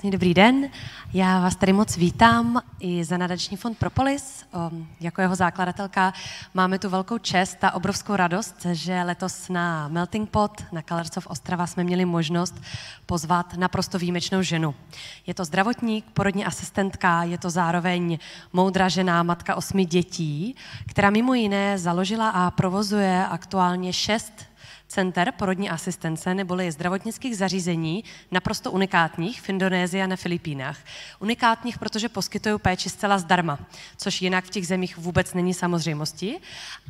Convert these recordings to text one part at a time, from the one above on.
Krásný dobrý den. Já vás tady moc vítám i za nadační fond Propolis. Jako jeho zakladatelka máme tu velkou čest a obrovskou radost, že letos na Meltingpot na Colors of Ostrava jsme měli možnost pozvat naprosto výjimečnou ženu. Je to zdravotník, porodní asistentka, je to zároveň moudrá žena, matka 8 dětí, která mimo jiné založila a provozuje aktuálně 6 center porodní asistence neboli zdravotnických zařízení naprosto unikátních v Indonésii a na Filipínách. Unikátních, protože poskytují péči zcela zdarma, což jinak v těch zemích vůbec není samozřejmostí.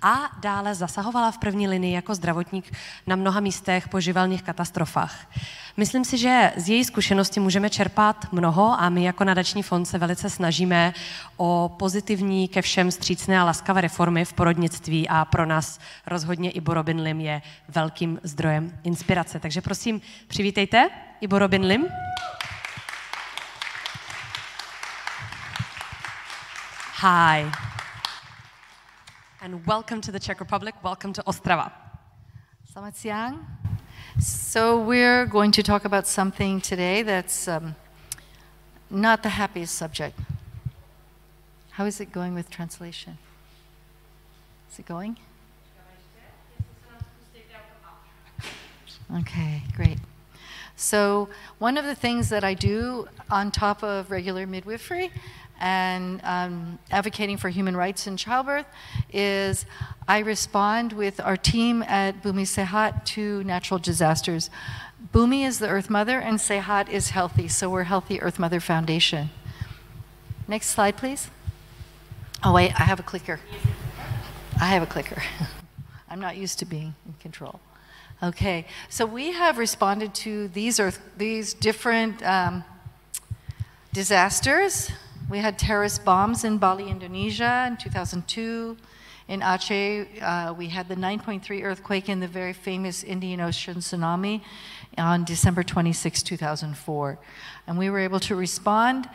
A dále zasahovala v první linii jako zdravotník na mnoha místech po živelných katastrofách. Myslím si, že z její zkušenosti můžeme čerpat mnoho a my jako nadační fond se velice snažíme o pozitivní ke všem vstřícné a laskavé reformy v porodnictví a pro nás rozhodně Ibo Robin Lim je velkým zdrojem inspirace. Takže prosím, přivítejte Ibo Robin Lim. Hi. And welcome to the Czech Republic. Welcome to Ostrava. Selamat siang. So we're going to talk about something today that's not the happiest subject. How is it going with translation? Is it going? Okay, great. So one of the things that I do on top of regular midwifery and advocating for human rights in childbirth is I respond with our team at Bumi Sehat to natural disasters. Bumi is the Earth Mother and Sehat is healthy, so we're Healthy Earth Mother Foundation. Next slide, please. Oh wait, I have a clicker. I have a clicker. I'm not used to being in control. Okay, so we have responded to these different disasters. We had terrorist bombs in Bali, Indonesia in 2002. In Aceh, we had the 9.3 earthquake and the very famous Indian Ocean tsunami on December 26, 2004. And we were able to respond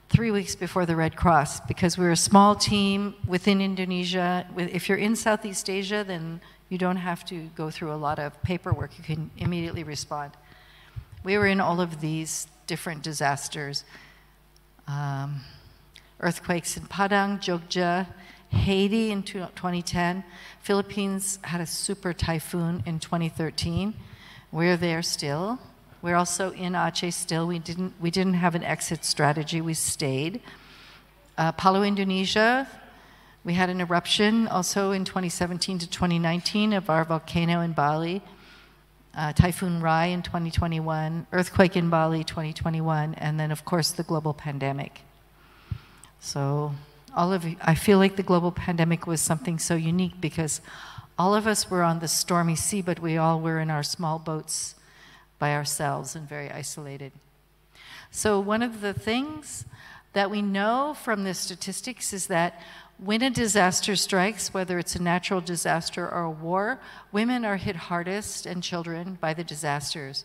3 weeks before the Red Cross because we're a small team within Indonesia. If you're in Southeast Asia, then you don't have to go through a lot of paperwork. You can immediately respond. We were in all of these different disasters. Earthquakes in Padang, Jogja, Haiti in 2010. Philippines had a super typhoon in 2013. We're there still. We're also in Aceh still. We didn't have an exit strategy. We stayed. Palu, Indonesia. We had an eruption also in 2017 to 2019 of our volcano in Bali. Typhoon Rai in 2021. Earthquake in Bali 2021. And then, of course, the global pandemic. So I feel like the global pandemic was something so unique because all of us were on the stormy sea, but we all were in our small boats by ourselves and very isolated. So one of the things that we know from the statistics is that when a disaster strikes, whether it's a natural disaster or a war, women are hit hardest and children by the disasters.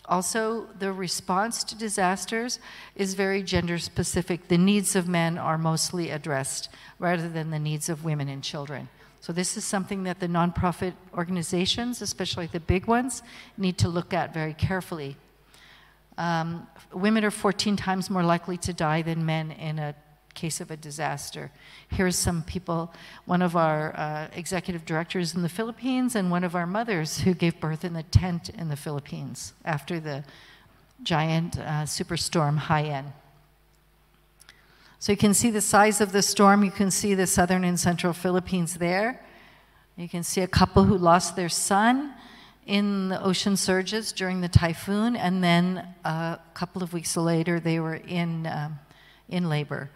Also, the response to disasters is very gender specific. The needs of men are mostly addressed rather than the needs of women and children. So this is something that the nonprofit organizations, especially the big ones, need to look at very carefully. Women are 14 times more likely to die than men in a case of a disaster. Here's some people, one of our executive directors in the Philippines and one of our mothers who gave birth in the tent in the Philippines after the giant superstorm Haiyan. So you can see the size of the storm. You can see the southern and central Philippines there. You can see a couple who lost their son in the ocean surges during the typhoon, and then a couple of weeks later they were in labor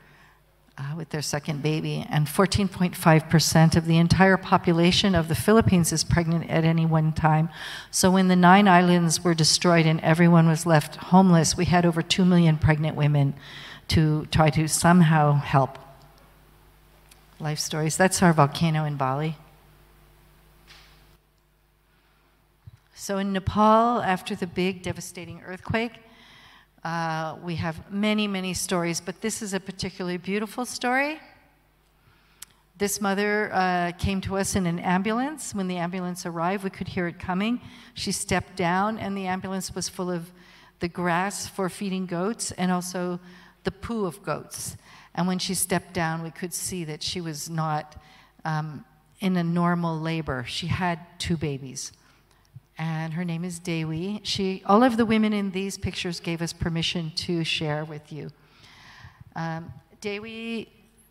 with their second baby. And 14.5% of the entire population of the Philippines is pregnant at any one time. So when the 9 islands were destroyed and everyone was left homeless, we had over 2 million pregnant women to try to somehow help. Life stories. That's our volcano in Bali. So in Nepal, after the big devastating earthquake, we have many, many stories, but this is a particularly beautiful story. This mother came to us in an ambulance. When the ambulance arrived, we could hear it coming. She stepped down, and the ambulance was full of the grass for feeding goats and also the poo of goats. And when she stepped down, we could see that she was not in a normal labor. She had 2 babies. And her name is Dewi. All of the women in these pictures gave us permission to share with you. Dewi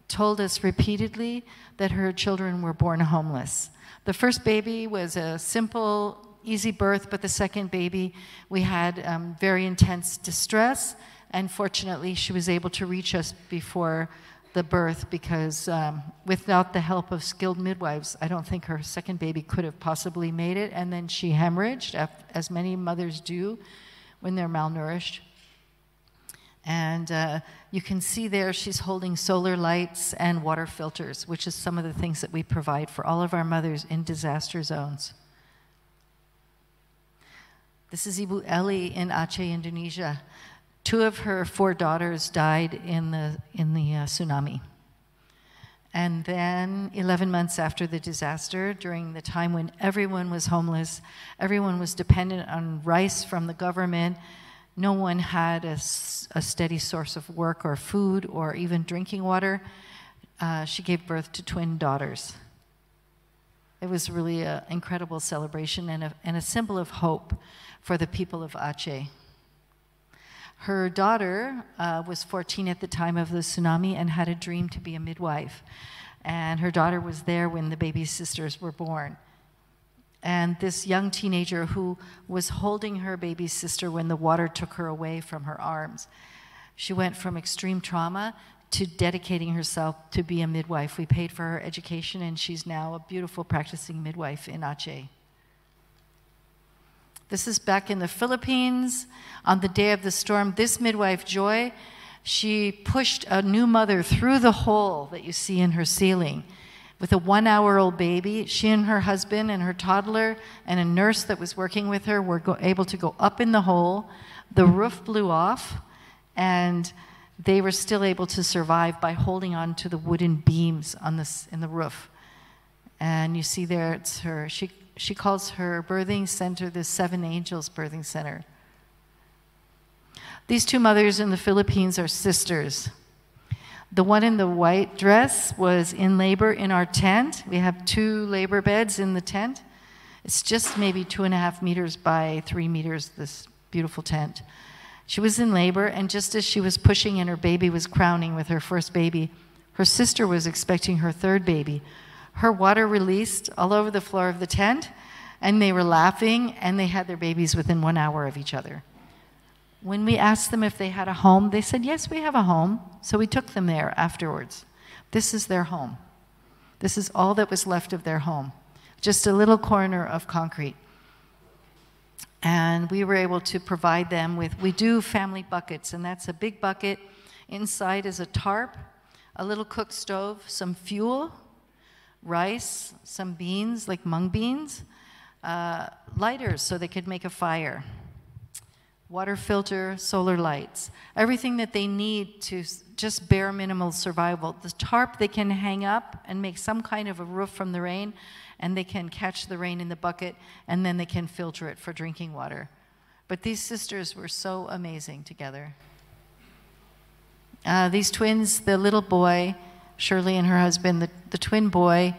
told us repeatedly that her children were born homeless. The first baby was a simple, easy birth, but the second baby, we had very intense distress, and fortunately she was able to reach us before the birth because without the help of skilled midwives, I don't think her second baby could have possibly made it, and then she hemorrhaged, as many mothers do when they're malnourished. And you can see there she's holding solar lights and water filters, which is some of the things that we provide for all of our mothers in disaster zones. This is Ibu Eli in Aceh, Indonesia. 2 of her 4 daughters died in the tsunami. And then 11 months after the disaster, during the time when everyone was homeless, everyone was dependent on rice from the government, no one had a steady source of work or food or even drinking water, she gave birth to twin daughters. It was really an incredible celebration and a symbol of hope for the people of Aceh. Her daughter was 14 at the time of the tsunami and had a dream to be a midwife. And her daughter was there when the baby sisters were born. And this young teenager who was holding her baby sister when the water took her away from her arms, she went from extreme trauma to dedicating herself to be a midwife. We paid for her education, and she's now a beautiful practicing midwife in Aceh. This is back in the Philippines. On the day of the storm, this midwife, Joy, she pushed a new mother through the hole that you see in her ceiling. With a 1-hour-old baby, she and her husband and her toddler and a nurse that was working with her were able to go up in the hole. The roof blew off, and they were still able to survive by holding on to the wooden beams in the roof. And you see there, it's her. She calls her birthing center the 7 Angels Birthing Center. These 2 mothers in the Philippines are sisters. The one in the white dress was in labor in our tent. We have 2 labor beds in the tent. It's just maybe 2.5 meters by 3 meters, this beautiful tent. She was in labor, and just as she was pushing and her baby was crowning with her first baby, her sister was expecting her 3rd baby. Her water released all over the floor of the tent, and they were laughing, and they had their babies within 1 hour of each other. When we asked them if they had a home, they said, yes, we have a home. So we took them there afterwards. This is their home. This is all that was left of their home. Just a little corner of concrete. And we were able to provide them with, we do family buckets, and that's a big bucket. Inside is a tarp, a little cook stove, some fuel, rice, some beans, like mung beans, lighters so they could make a fire, water filter, solar lights, everything that they need to just bare minimal survival. The tarp they can hang up and make some kind of a roof from the rain, and they can catch the rain in the bucket, and then they can filter it for drinking water. But these sisters were so amazing together. These twins, the little boy, Shirley and her husband, the twin boy,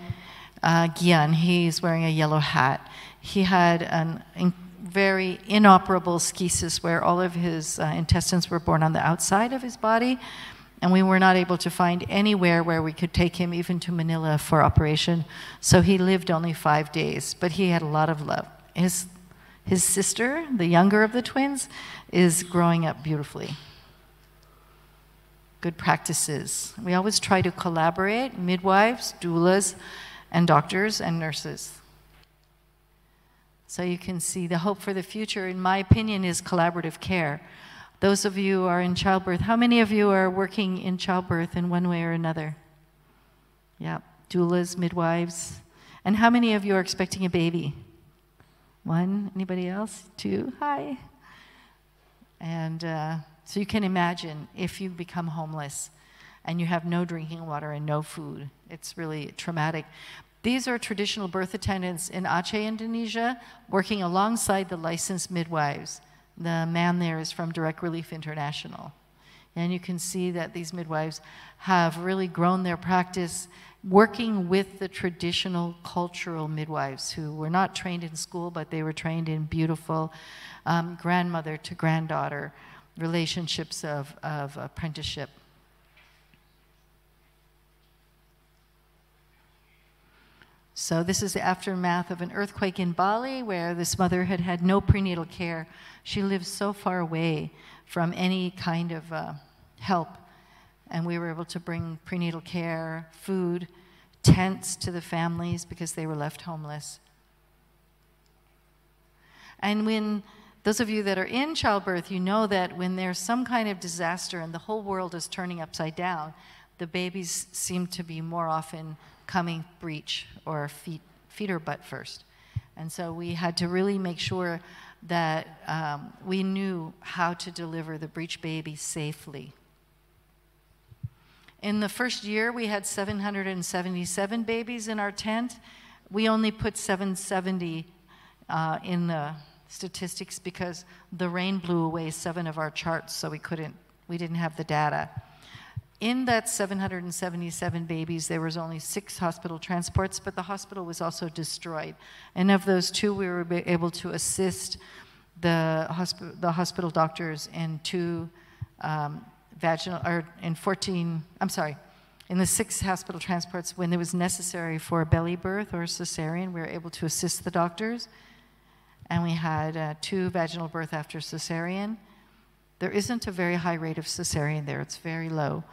Gian, he's wearing a yellow hat. He had a very inoperable schisis where all of his intestines were born on the outside of his body, and we were not able to find anywhere where we could take him, even to Manila, for operation. So he lived only 5 days, but he had a lot of love. His sister, the younger of the twins, is growing up beautifully. Good practices. We always try to collaborate, midwives, doulas, and doctors and nurses. So you can see the hope for the future, in my opinion, is collaborative care. Those of you who are in childbirth, how many of you are working in childbirth in one way or another? Yeah, doulas, midwives. And how many of you are expecting a baby? 1, anybody else? 2, hi. And so you can imagine if you become homeless and you have no drinking water and no food, it's really traumatic. These are traditional birth attendants in Aceh, Indonesia, working alongside the licensed midwives. The man there is from Direct Relief International. And you can see that these midwives have really grown their practice working with the traditional cultural midwives who were not trained in school, but they were trained in beautiful grandmother to granddaughter relationships of apprenticeship. So this is the aftermath of an earthquake in Bali where this mother had had no prenatal care. She lived so far away from any kind of help. And we were able to bring prenatal care, food, tents to the families because they were left homeless. And when those of you that are in childbirth, you know that when there's some kind of disaster and the whole world is turning upside down, the babies seem to be more often coming breech or feet or butt first. And so we had to really make sure that we knew how to deliver the breech baby safely. In the first year, we had 777 babies in our tent. We only put 770 in the statistics because the rain blew away 7 of our charts, so we didn't have the data. In that 777 babies, there was only 6 hospital transports, but the hospital was also destroyed. And of those 2, we were able to assist the hospital doctors in 2 in the 6 hospital transports when it was necessary for a belly birth or a cesarean, we were able to assist the doctors. And we had 2 vaginal birth after cesarean. There isn't a very high rate of cesarean there, it's very low.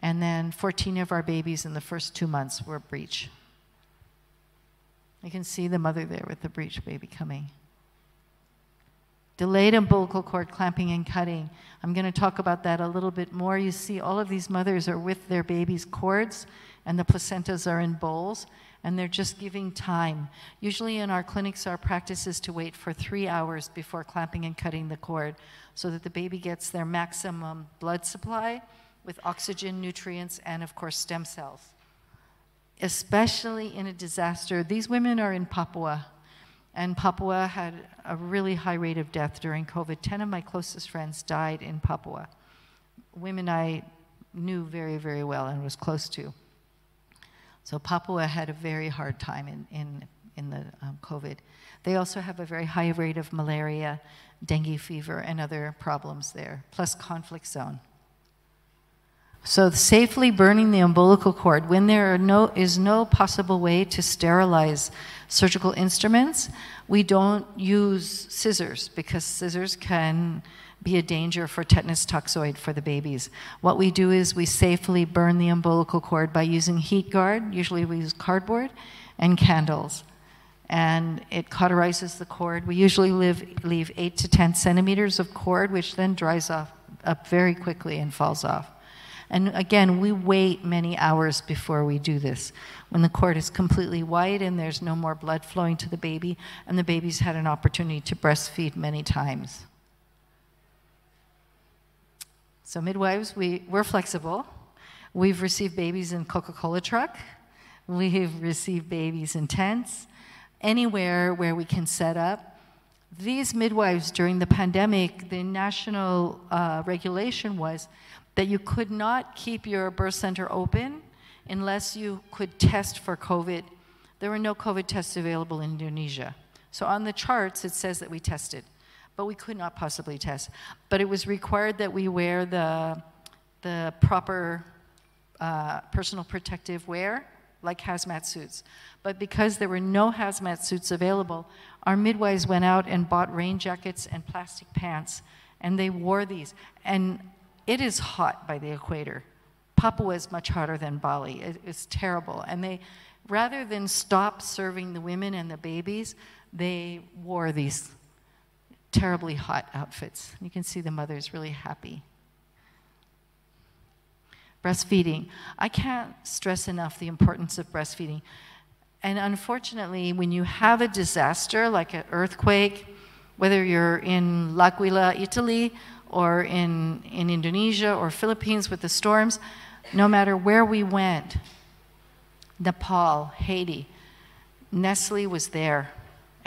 And then 14 of our babies in the first 2 months were breech. You can see the mother there with the breech baby coming. Delayed umbilical cord clamping and cutting. I'm going to talk about that a little bit more. You see all of these mothers are with their babies' cords, and the placentas are in bowls, and they're just giving time. Usually in our clinics, our practice is to wait for 3 hours before clamping and cutting the cord so that the baby gets their maximum blood supply with oxygen, nutrients, and of course stem cells. Especially in a disaster. These women are in Papua. And Papua had a really high rate of death during COVID. 10 of my closest friends died in Papua. Women I knew very, very well and was close to. So Papua had a very hard time in the COVID. They also have a very high rate of malaria, dengue fever, and other problems there, plus conflict zone. So safely burning the umbilical cord, when there is no possible way to sterilize surgical instruments, we don't use scissors because scissors can be a danger for tetanus toxoid for the babies. What we do is we safely burn the umbilical cord by using heat guard. Usually we use cardboard and candles. And it cauterizes the cord. We usually leave 8 to 10 centimeters of cord, which then dries up very quickly and falls off. And again, we wait many hours before we do this. When the cord is completely white and there's no more blood flowing to the baby, and the baby's had an opportunity to breastfeed many times. So midwives, we're flexible. We've received babies in Coca-Cola truck. We've received babies in tents. Anywhere where we can set up. These midwives during the pandemic, the national regulation was that you could not keep your birth center open unless you could test for COVID. There were no COVID tests available in Indonesia. So on the charts, it says that we tested, but we could not possibly test. But it was required that we wear the proper personal protective wear, like hazmat suits. But because there were no hazmat suits available, our midwives went out and bought rain jackets and plastic pants, and they wore these. And it is hot by the equator. Papua is much hotter than Bali. It's terrible. And they, rather than stop serving the women and the babies, they wore these terribly hot outfits. You can see the mothers really happy. Breastfeeding. I can't stress enough the importance of breastfeeding. And unfortunately, when you have a disaster like an earthquake, whether you're in L'Aquila, Italy, or in Indonesia or Philippines with the storms, no matter where we went, Nepal, Haiti, Nestle was there.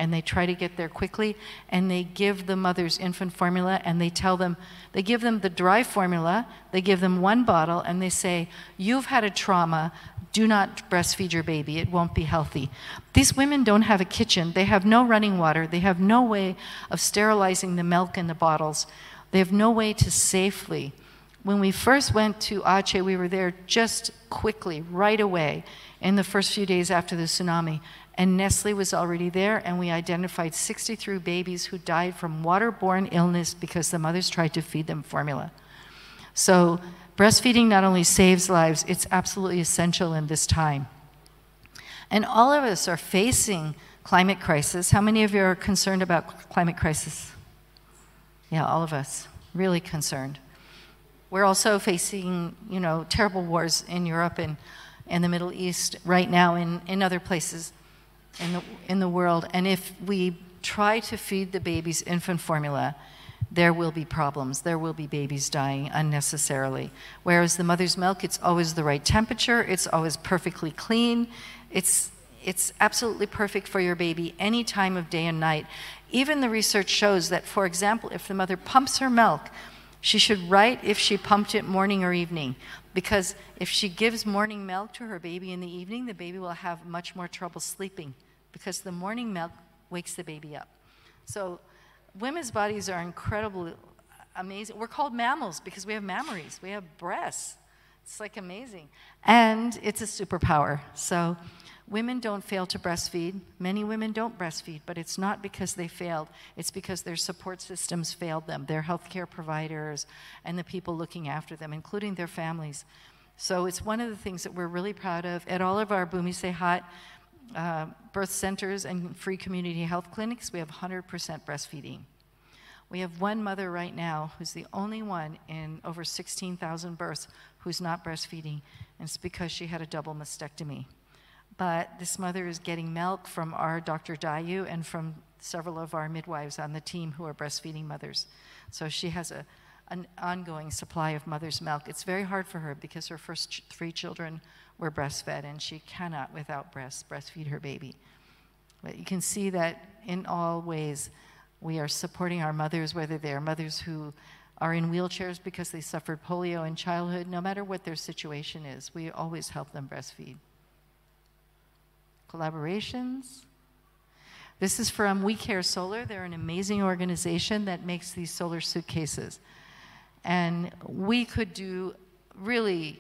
and they try to get there quickly, and they give the mothers infant formula, and they give them the dry formula, they give them 1 bottle, and they say, you've had a trauma, do not breastfeed your baby, it won't be healthy. These women don't have a kitchen, they have no running water, they have no way of sterilizing the milk in the bottles, they have no way to safely. When we first went to Aceh, we were there just quickly, right away, in the first few days after the tsunami. And Nestle was already there, and we identified 63 babies who died from waterborne illness because the mothers tried to feed them formula. So breastfeeding not only saves lives, it's absolutely essential in this time. And all of us are facing climate crisis. How many of you are concerned about climate crisis? Yeah, all of us, really concerned. We're also facing, terrible wars in Europe and in the Middle East right now, in other places in the world. And if we try to feed the babies infant formula, there will be problems. There will be babies dying unnecessarily. Whereas the mother's milk, it's always the right temperature, it's always perfectly clean, it's absolutely perfect for your baby any time of day and night. Even the research shows that, for example, if the mother pumps her milk, she should write if she pumped it morning or evening, because if she gives morning milk to her baby in the evening, the baby will have much more trouble sleeping, because the morning milk wakes the baby up. So women's bodies are incredibly amazing. We're called mammals because we have mammaries, we have breasts. It's like amazing. And it's a superpower. So women don't fail to breastfeed. Many women don't breastfeed, but it's not because they failed. It's because their support systems failed them, their healthcare providers, and the people looking after them, including their families. So it's one of the things that we're really proud of. At all of our Bumi Sehat birth centers and free community health clinics, we have 100% breastfeeding. We have one mother right now who's the only one in over 16,000 births who's not breastfeeding, and it's because she had a double mastectomy. But this mother is getting milk from our Dr. Dayu and from several of our midwives on the team who are breastfeeding mothers. So she has an ongoing supply of mother's milk. It's very hard for her because her first 3 children were breastfed, and she cannot, without breastfeed her baby. But you can see that in all ways, we are supporting our mothers, whether they are mothers who are in wheelchairs because they suffered polio in childhood. No matter what their situation is, we always help them breastfeed. Collaborations. This is from We Care Solar. They're an amazing organization that makes these solar suitcases. And we could do really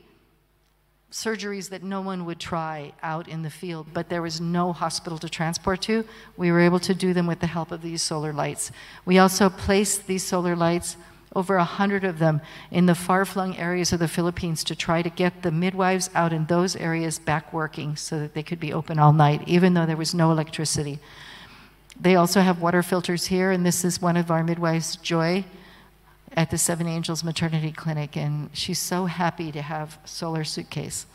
surgeries that no one would try out in the field, but there was no hospital to transport to. We were able to do them with the help of these solar lights. We also placed these solar lights, over 100 of them, in the far-flung areas of the Philippines to try to get the midwives out in those areas back working so that they could be open all night, even though there was no electricity. They also have water filters here, and this is one of our midwives, Joy, at the Seven Angels Maternity Clinic, and she's so happy to have a solar suitcase.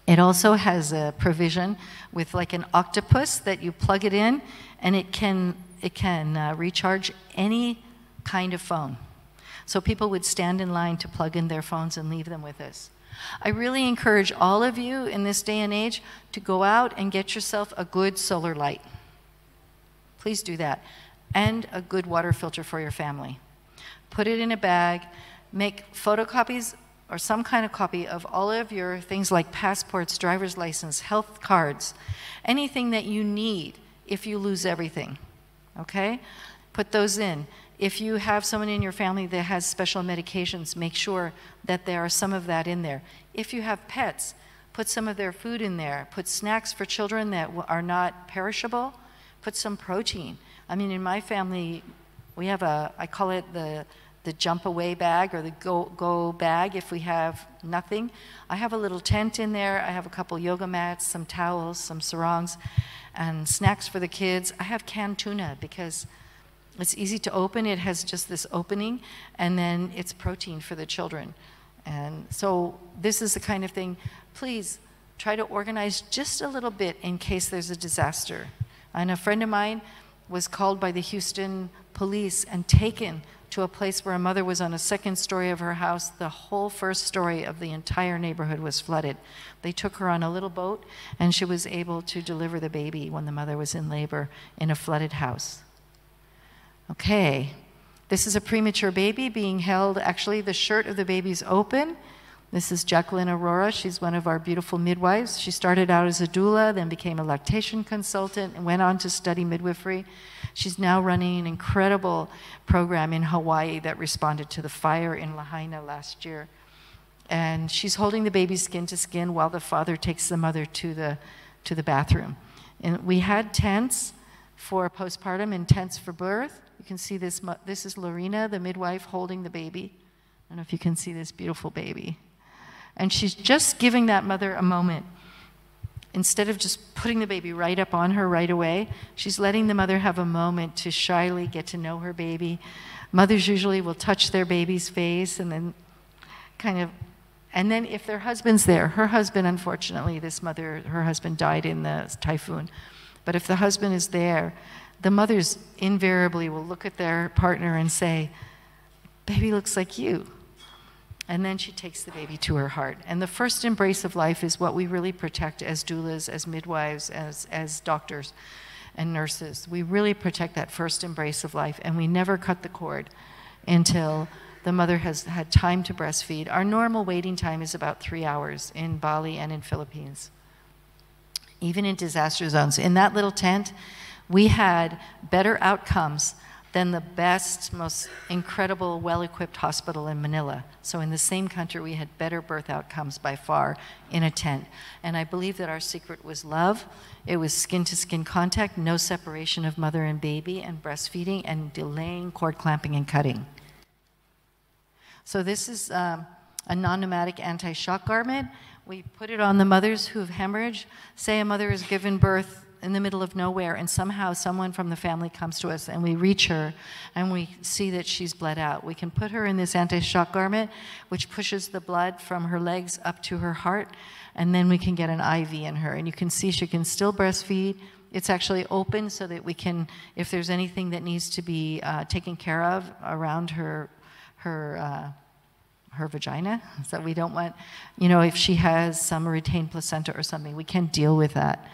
It also has a provision with like an octopus that you plug it in, and it can recharge any kind of phone. So people would stand in line to plug in their phones and leave them with us. I really encourage all of you in this day and age to go out and get yourself a good solar light. Please do that. And a good water filter for your family. Put it in a bag, make photocopies or some kind of copy of all of your things like passports, driver's license, health cards, anything that you need if you lose everything, okay? Put those in. If you have someone in your family that has special medications, make sure that there are some of that in there. If you have pets, put some of their food in there. Put snacks for children that are not perishable. Put some protein. I mean, in my family, we have I call it the jump away bag or the go bag if we have nothing. I have a little tent in there. I have a couple yoga mats, some towels, some sarongs, and snacks for the kids. I have canned tuna because it's easy to open. It has just this opening, and then it's protein for the children. And so this is the kind of thing, please try to organize just a little bit in case there's a disaster. And a friend of mine was called by the Houston police and taken to a place where a mother was on a second story of her house. The whole first story of the entire neighborhood was flooded. They took her on a little boat, and she was able to deliver the baby when the mother was in labor in a flooded house. Okay, this is a premature baby being held. Actually, the shirt of the baby's open. This is Jacqueline Aurora. She's one of our beautiful midwives. She started out as a doula, then became a lactation consultant, and went on to study midwifery. She's now running an incredible program in Hawaii that responded to the fire in Lahaina last year. And she's holding the baby skin to skin while the father takes the mother to the bathroom. And we had tents for postpartum and tents for birth. You can see this. This is Lorena, the midwife, holding the baby. I don't know if you can see this beautiful baby. And she's just giving that mother a moment. Instead of just putting the baby right up on her right away, she's letting the mother have a moment to shyly get to know her baby. Mothers usually will touch their baby's face and then and then if their husband's there, her husband, unfortunately, her husband died in the typhoon. But if the husband is there, the mothers invariably will look at their partner and say, "Baby looks like you." And then she takes the baby to her heart. And the first embrace of life is what we really protect as doulas, as midwives, as doctors and nurses. We really protect that first embrace of life, and we never cut the cord until the mother has had time to breastfeed. Our normal waiting time is about 3 hours in Bali and in Philippines, even in disaster zones. In that little tent, we had better outcomes than the best, most incredible, well-equipped hospital in Manila. So in the same country, we had better birth outcomes by far in a tent. And I believe that our secret was love. It was skin-to-skin contact, no separation of mother and baby, and breastfeeding, and delaying cord clamping and cutting. So this is a non-pneumatic anti-shock garment. We put it on the mothers who have hemorrhaged. Say a mother has given birth in the middle of nowhere, and somehow someone from the family comes to us, and we reach her, and we see that she's bled out. We can put her in this anti-shock garment, which pushes the blood from her legs up to her heart, and then we can get an IV in her. And you can see she can still breastfeed. It's actually open so that we can, if there's anything that needs to be taken care of around her vagina, so we don't want, if she has some retained placenta or something, we can deal with that.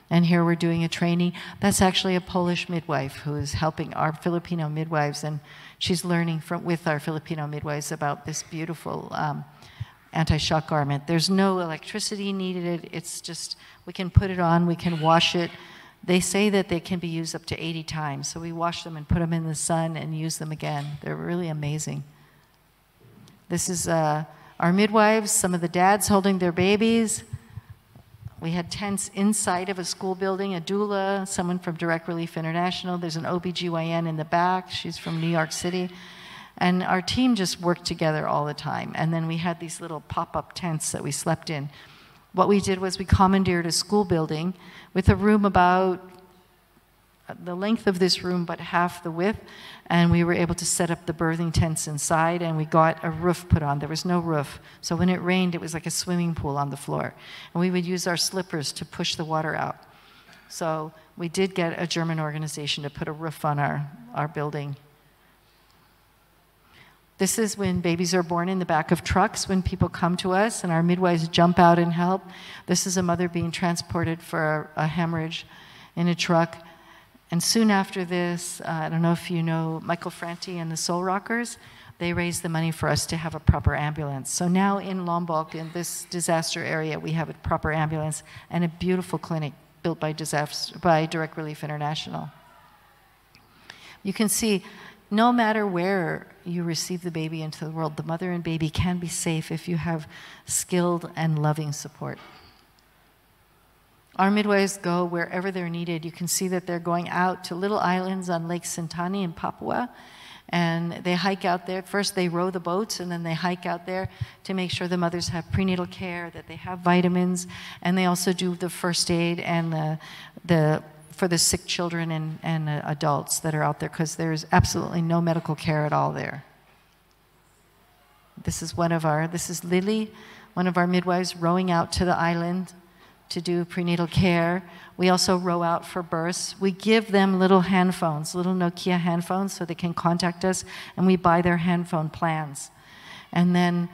And here we're doing a training. That's actually a Polish midwife who is helping our Filipino midwives, and she's learning with our Filipino midwives about this beautiful anti-shock garment. There's no electricity needed. It's just, we can put it on, we can wash it. They say that they can be used up to 80 times, so we wash them and put them in the sun and use them again. They're really amazing. This is our midwives, some of the dads holding their babies. We had tents inside of a school building, a doula, someone from Direct Relief International. There's an OBGYN in the back. She's from New York City. And our team just worked together all the time. And then we had these little pop-up tents that we slept in. What we did was we commandeered a school building with a room about the length of this room, but half the width, and we were able to set up the birthing tents inside, and we got a roof put on. There was no roof, so when it rained, it was like a swimming pool on the floor, and we would use our slippers to push the water out. So we did get a German organization to put a roof on our building. This is when babies are born in the back of trucks, when people come to us, and our midwives jump out and help. This is a mother being transported for a hemorrhage in a truck. And soon after this, I don't know if you know Michael Franti and the Soul Rockers, they raised the money for us to have a proper ambulance. So now in Lombok, in this disaster area, we have a proper ambulance and a beautiful clinic built by Direct Relief International. You can see, no matter where you receive the baby into the world, the mother and baby can be safe if you have skilled and loving support. Our midwives go wherever they're needed. You can see that they're going out to little islands on Lake Sentani in Papua, and they hike out there. First they row the boats, and then they hike out there to make sure the mothers have prenatal care, that they have vitamins, and they also do the first aid and for the sick children and adults that are out there, because there's absolutely no medical care at all there. This is Lily, one of our midwives, rowing out to the island to do prenatal care. We also row out for births. We give them little hand phones, little Nokia hand phones, so they can contact us, and we buy their hand phone plans. And then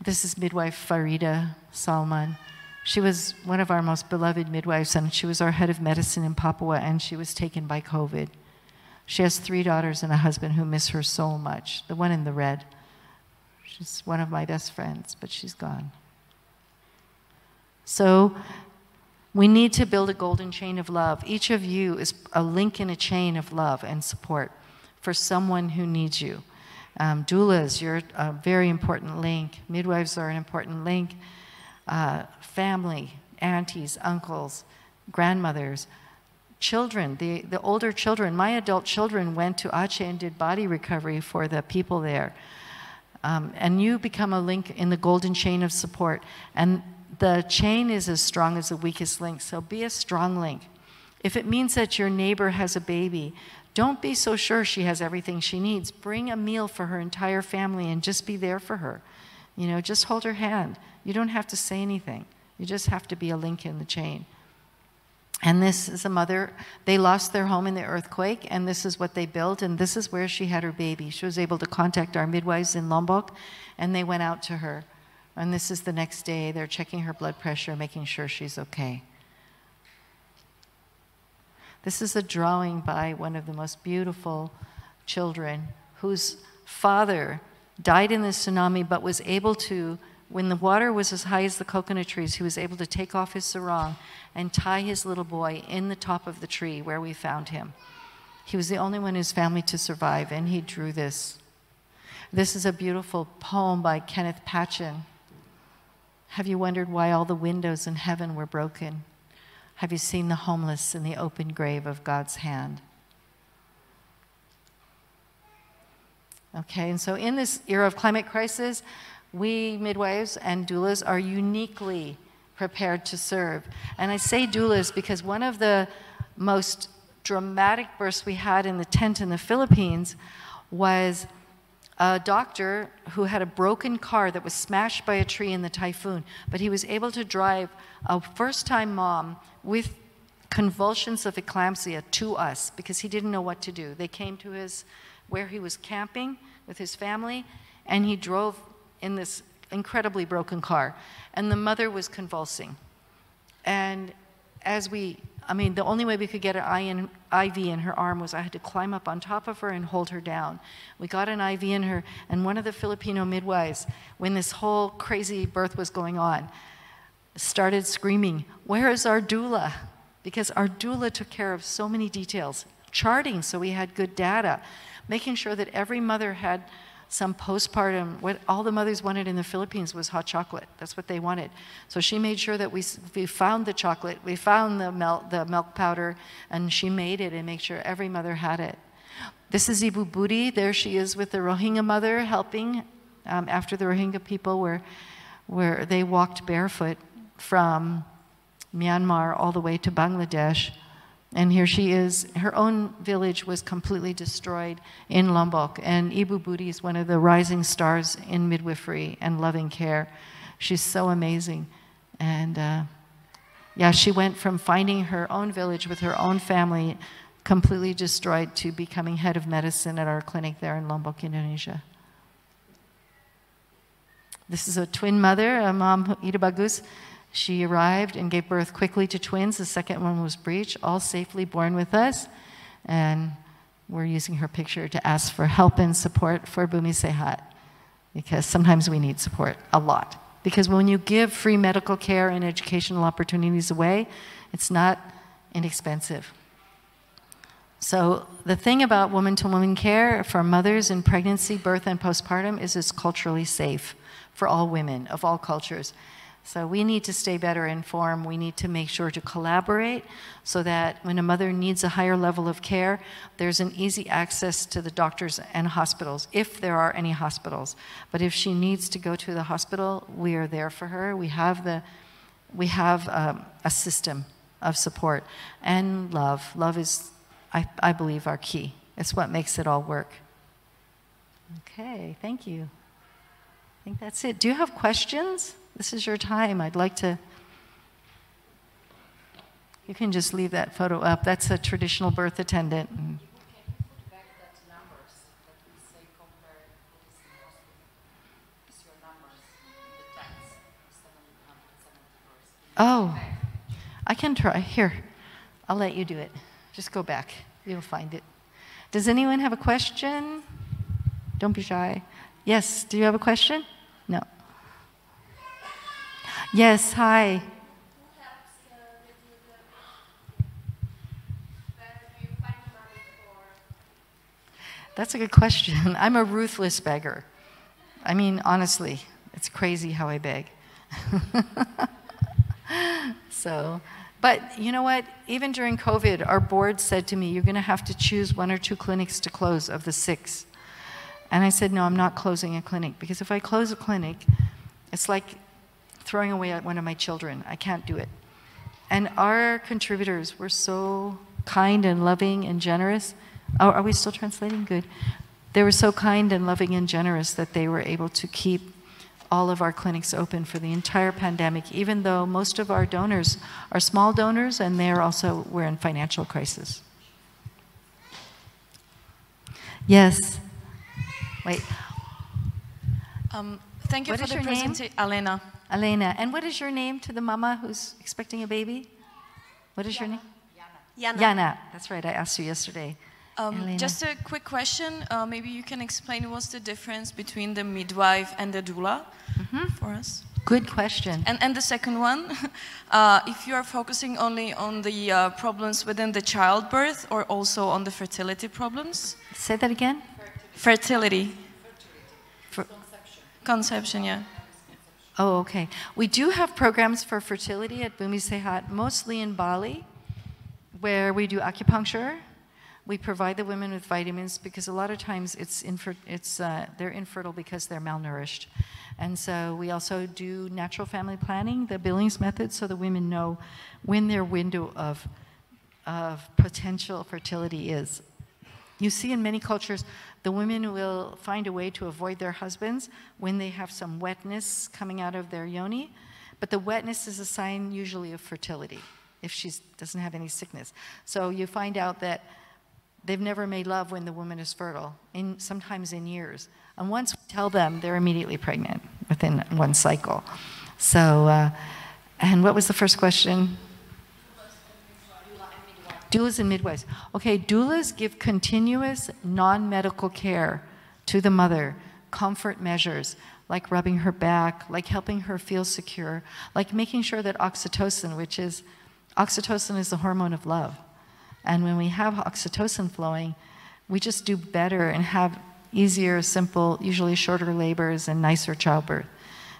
this is midwife Farida Salman. She was one of our most beloved midwives, and she was our head of medicine in Papua, and she was taken by COVID. She has 3 daughters and a husband who miss her so much. The one in the red. She's one of my best friends, but she's gone. So we need to build a golden chain of love. Each of you is a link in a chain of love and support for someone who needs you. Doulas, you're a very important link. Midwives are an important link. Family, aunties, uncles, grandmothers, children, the older children. My adult children went to Aceh and did body recovery for the people there. And you become a link in the golden chain of support. And the chain is as strong as the weakest link, so be a strong link. If it means that your neighbor has a baby, don't be so sure she has everything she needs. Bring a meal for her entire family and just be there for her. You know, just hold her hand. You don't have to say anything. You just have to be a link in the chain. And this is a mother. They lost their home in the earthquake, and this is what they built, and this is where she had her baby. She was able to contact our midwives in Lombok, and they went out to her. And this is the next day. They're checking her blood pressure, making sure she's okay. This is a drawing by one of the most beautiful children whose father died in the tsunami but was able to, when the water was as high as the coconut trees, he was able to take off his sarong and tie his little boy in the top of the tree where we found him. He was the only one in his family to survive, and he drew this. This is a beautiful poem by Kenneth Patchen. Have you wondered why all the windows in heaven were broken? Have you seen the homeless in the open grave of God's hand? Okay, and so in this era of climate crisis, we midwives and doulas are uniquely prepared to serve. And I say doulas because one of the most dramatic bursts we had in the tent in the Philippines was a doctor who had a broken car that was smashed by a tree in the typhoon, but he was able to drive a first-time mom with convulsions of eclampsia to us because he didn't know what to do. They came to where he was camping with his family, and he drove in this incredibly broken car, and the mother was convulsing. And the only way we could get an IV in her arm was I had to climb up on top of her and hold her down. We got an IV in her, and one of the Filipino midwives, when this whole crazy birth was going on, started screaming, "Where is our doula?" Because our doula took care of so many details, charting so we had good data, making sure that every mother had some postpartum. What all the mothers wanted in the Philippines was hot chocolate. That's what they wanted. So she made sure that we found the chocolate, we found the milk powder, and she made it and made sure every mother had it. This is Ibu Budi. There she is with the Rohingya mother helping after the Rohingya people where they walked barefoot from Myanmar all the way to Bangladesh. And here she is. Her own village was completely destroyed in Lombok. And Ibu Budi is one of the rising stars in midwifery and loving care. She's so amazing. And she went from finding her own village with her own family completely destroyed to becoming head of medicine at our clinic there in Lombok, Indonesia. This is a twin mother, a mom, Ida Bagus. She arrived and gave birth quickly to twins. The second one was breech, all safely born with us. And we're using her picture to ask for help and support for Bumi Sehat, because sometimes we need support, a lot. Because when you give free medical care and educational opportunities away, it's not inexpensive. So the thing about woman-to-woman care for mothers in pregnancy, birth, and postpartum is it's culturally safe for all women of all cultures. So we need to stay better informed. We need to make sure to collaborate so that when a mother needs a higher level of care, there's an easy access to the doctors and hospitals, if there are any hospitals. But if she needs to go to the hospital, we are there for her. We have a system of support. And love. Love is, I believe, our key. It's what makes it all work. Okay, thank you. I think that's it. Do you have questions? This is your time. I'd like to. You can just leave that photo up. That's a traditional birth attendant. Oh, I can try. Here, I'll let you do it. Just go back. You'll find it. Does anyone have a question? Don't be shy. Yes, do you have a question? No. Yes, hi. That's a good question. I'm a ruthless beggar. I mean, honestly, it's crazy how I beg. So, but you know what? Even during COVID, our board said to me, you're going to have to choose 1 or 2 clinics to close of the 6. And I said, no, I'm not closing a clinic, because if I close a clinic, it's like throwing away one of my children. I can't do it. And our contributors were so kind and loving and generous. Oh, are we still translating? Good. They were so kind and loving and generous that they were able to keep all of our clinics open for the entire pandemic, even though most of our donors are small donors, and we're in financial crisis. Yes. Wait. Thank you What for is the your name? presentation. Elena. Elena. And what is your name to the mama who's expecting a baby? What is your name? Jana. Jana. That's right, I asked you yesterday. Just a quick question. Maybe you can explain what's the difference between the midwife and the doula for us? Good question. And the second one, if you are focusing only on the problems within the childbirth or also on the fertility problems? Say that again? Fertility. Conception, yeah. Oh, okay. We do have programs for fertility at Bumi Sehat, mostly in Bali, where we do acupuncture. We provide the women with vitamins, because a lot of times they're infertile because they're malnourished. And so we also do natural family planning, the Billings method, so the women know when their window of potential fertility is. You see in many cultures, the women will find a way to avoid their husbands when they have some wetness coming out of their yoni, but the wetness is a sign usually of fertility, if she doesn't have any sickness. So you find out that they've never made love when the woman is fertile, sometimes in years. And once we tell them, they're immediately pregnant within one cycle. So, and what was the first question? Doulas and midwives. Okay, doulas give continuous non-medical care to the mother, comfort measures, like rubbing her back, like helping her feel secure, like making sure that oxytocin is the hormone of love. And when we have oxytocin flowing, we just do better and have easier, simple, usually shorter labors and nicer childbirth.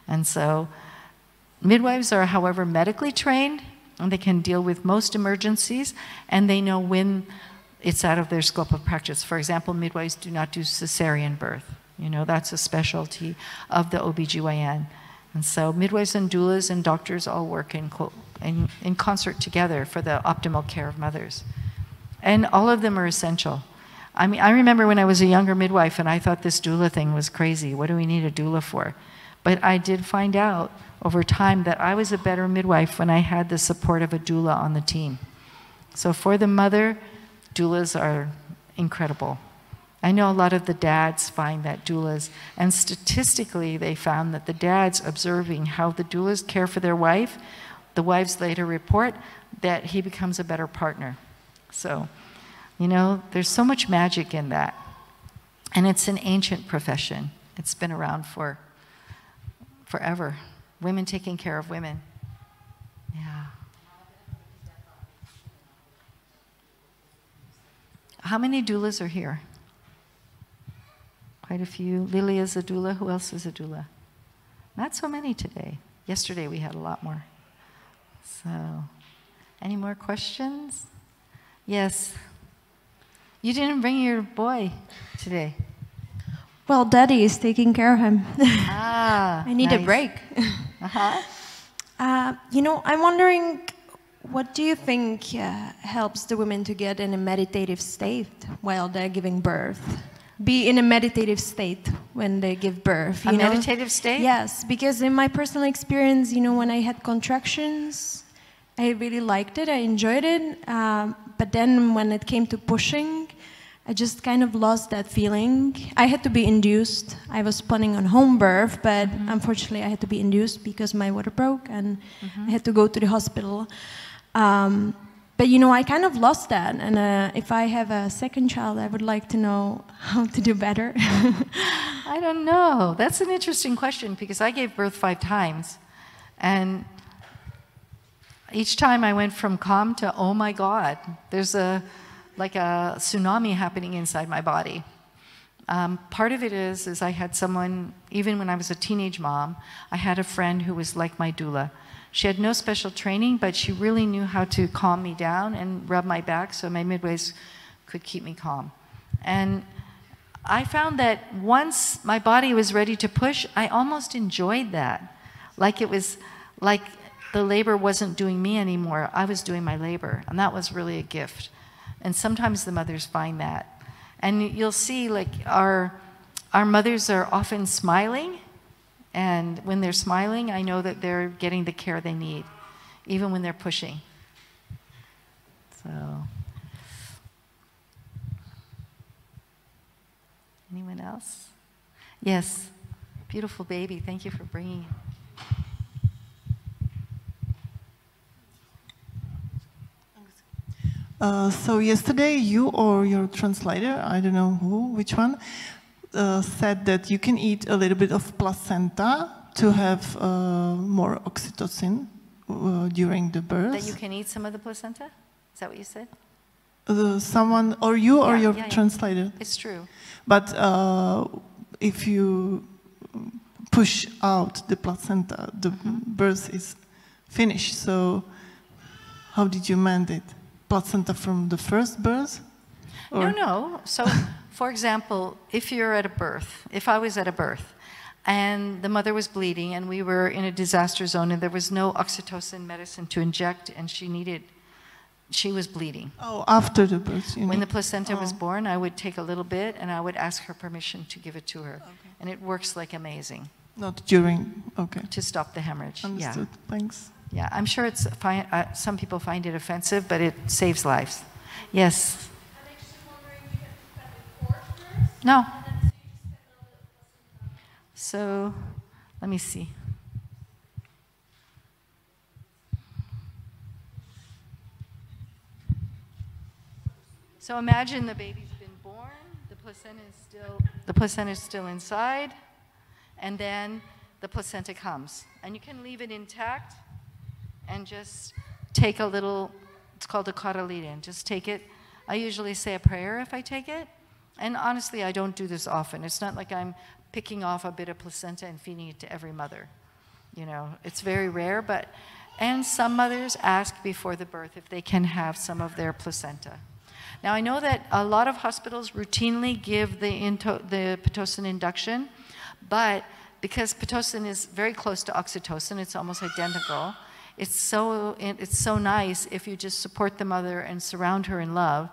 And so midwives are, however, medically trained, and they can deal with most emergencies, and they know when it's out of their scope of practice. For example, midwives do not do cesarean birth. You know, that's a specialty of the OBGYN. And so midwives and doulas and doctors all work in concert together for the optimal care of mothers. And all of them are essential. I mean, I remember when I was a younger midwife and I thought this doula thing was crazy. What do we need a doula for? But I did find out over time that I was a better midwife when I had the support of a doula on the team. So for the mother, doulas are incredible. I know a lot of the dads find that doulas, and statistically they found that the dads observing how the doulas care for their wife, the wives later report that he becomes a better partner. So, you know, there's so much magic in that. And it's an ancient profession. It's been around for forever. Women taking care of women. Yeah. How many doulas are here? Quite a few. Lily is a doula. Who else is a doula? Not so many today. Yesterday we had a lot more. So, any more questions? Yes. You didn't bring your boy today. Well, Daddy is taking care of him. Ah, I need nice. a break. You know, I'm wondering, what do you think helps the women to get in a meditative state while they're giving birth? Be in a meditative state when they give birth. You know? Meditative state? Yes, because in my personal experience, you know, when I had contractions, I really liked it, I enjoyed it, but then when it came to pushing, I just kind of lost that feeling. I had to be induced. I was planning on home birth, but unfortunately I had to be induced because my water broke and I had to go to the hospital. But you know, I kind of lost that, and if I have a second child, I would like to know how to do better. I don't know. That's an interesting question because I gave birth 5 times, and each time I went from calm to, oh my God, there's like a tsunami happening inside my body. Part of it is I had someone, even when I was a teenage mom, I had a friend who was like my doula. She had no special training, but she really knew how to calm me down and rub my back so my midwives could keep me calm. And I found that once my body was ready to push, I almost enjoyed that. Like it was like the labor wasn't doing me anymore, I was doing my labor, and that was really a gift. And sometimes the mothers find that. And you'll see, like, our mothers are often smiling, and when they're smiling, I know that they're getting the care they need, even when they're pushing. So, anyone else? Yes, beautiful baby, thank you for bringing it. So yesterday, you or your translator, I don't know which one, said that you can eat a little bit of placenta to have more oxytocin during the birth. That you can eat some of the placenta? Is that what you said? Someone, or you or your yeah. translator. It's true. But if you push out the placenta, the birth is finished. So how did you mend it? Placenta from the first birth? Or? No. So, for example, if you're at a birth, if I was at a birth, and the mother was bleeding, and we were in a disaster zone, and there was no oxytocin medicine to inject, and she was bleeding. Oh, after the birth, you know. When the placenta was born, I would take a little bit, and I would ask her permission to give it to her. Okay. And it works like amazing. Not during, okay. To stop the hemorrhage. Understood, thanks. Yeah, I'm sure it's fine. Some people find it offensive, but it saves lives. Yes? No. So, let me see. So imagine the baby's been born, the placenta is still inside, and then the placenta comes. And you can leave it intact and just take a little, it's called a cotyledon, just take it. I usually say a prayer if I take it. And honestly, I don't do this often. It's not like I'm picking off a bit of placenta and feeding it to every mother. You know, it's very rare, and some mothers ask before the birth if they can have some of their placenta. Now, I know that a lot of hospitals routinely give the Pitocin induction, but because Pitocin is very close to oxytocin, it's almost identical, it's so nice if you just support the mother and surround her in love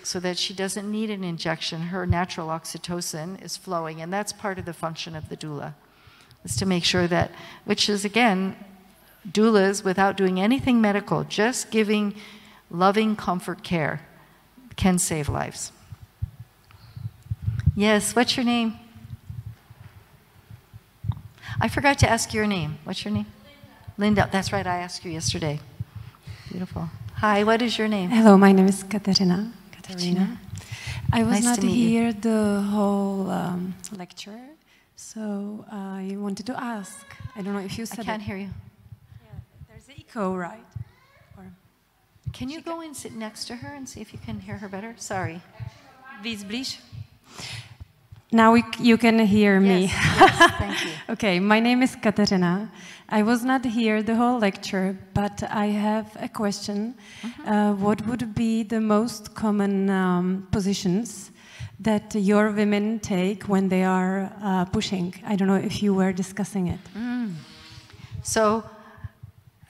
so that she doesn't need an injection. Her natural oxytocin is flowing, and that's part of the function of the doula, is to make sure that, which is, again, doulas, without doing anything medical, just giving loving comfort care, can save lives. Yes, what's your name? I forgot to ask your name. What's your name? Linda. That's right, I asked you yesterday. Beautiful. Hi, what is your name? Hello, my name is Katerina. I was Nice not to meet you. here the whole lecture, so I wanted to ask. I don't know if you said I can't hear you. Yeah, there's an echo, right? Or Can you go and sit next to her and see if you can hear her better? Sorry. víc blíž? Now you can hear me. Yes, thank you. Okay, my name is Katerina. I was not here the whole lecture, but I have a question. What would be the most common positions that your women take when they are pushing? I don't know if you were discussing it. So,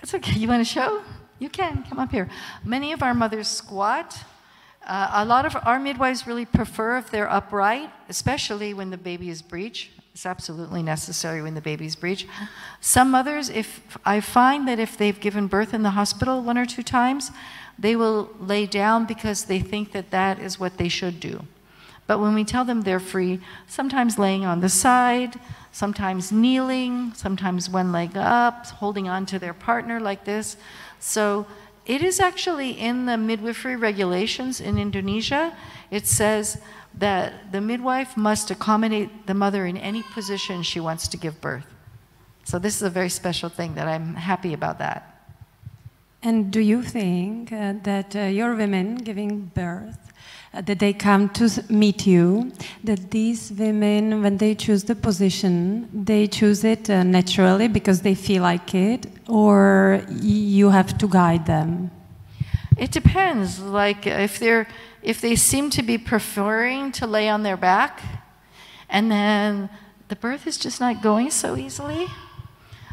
it's okay. You want to show? You can. Come up here. Many of our mothers squat. A lot of our midwives really prefer if they're upright, especially when the baby is breech. is absolutely necessary when the baby's breech. Some mothers, I find that if they've given birth in the hospital 1 or 2 times, they will lay down because they think that that is what they should do. But when we tell them they're free, sometimes laying on the side, sometimes kneeling, sometimes one leg up, holding on to their partner like this. So it is actually in the midwifery regulations in Indonesia. It says that the midwife must accommodate the mother in any position she wants to give birth. So this is a very special thing that I'm happy about that. And do you think that your women giving birth, that they come to meet you, that these women, when they choose the position, they choose it naturally because they feel like it, or you have to guide them? It depends. Like if they seem to be preferring to lay on their back, and then the birth is just not going so easily,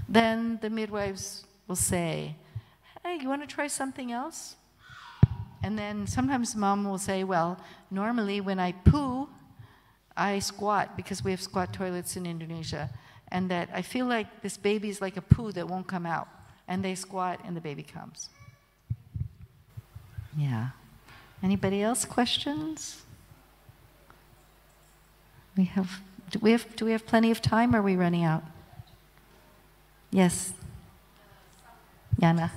then the midwives will say, hey, you want to try something else? And then sometimes mom will say, well, normally when I poo, I squat because we have squat toilets in Indonesia. And that I feel like this baby's like a poo that won't come out. And they squat and the baby comes. Yeah. Anybody else questions? Do we have plenty of time, or are we running out? Yes. Yana.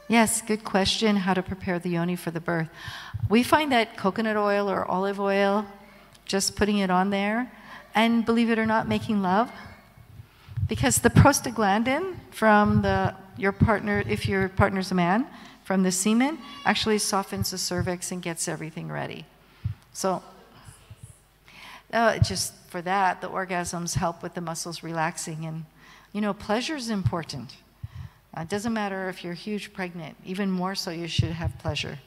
Yes, good question, how to prepare the yoni for the birth. We find that coconut oil or olive oil, just putting it on there, and believe it or not, making love. Because the prostaglandin from your partner, if your partner's a man, from the semen, actually softens the cervix and gets everything ready. So, just for that, the orgasms help with the muscles relaxing. And, you know, pleasure is important. It doesn't matter if you're huge pregnant, even more so you should have pleasure.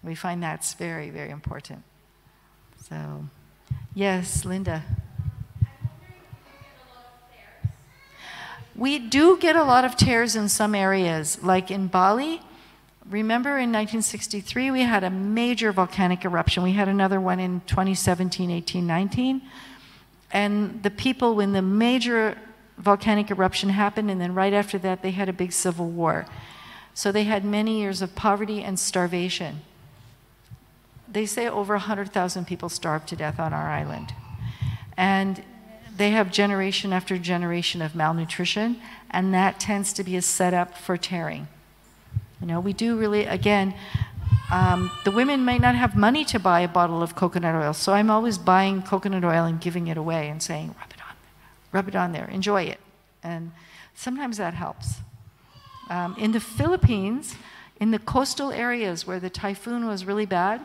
We find that's very, very important. So, yes, Linda. We do get a lot of tears in some areas, like in Bali. Remember in 1963 we had a major volcanic eruption. We had another one in 2017, 18, 19. And the people, when the major volcanic eruption happened, and then right after that they had a big civil war. So they had many years of poverty and starvation. They say over 100,000 people starved to death on our island. And they have generation after generation of malnutrition, and that tends to be a setup for tearing. You know, we do really, again, the women might not have money to buy a bottle of coconut oil, so I'm always buying coconut oil and giving it away and saying, rub it on there, enjoy it. And sometimes that helps. In the Philippines, in the coastal areas where the typhoon was really bad,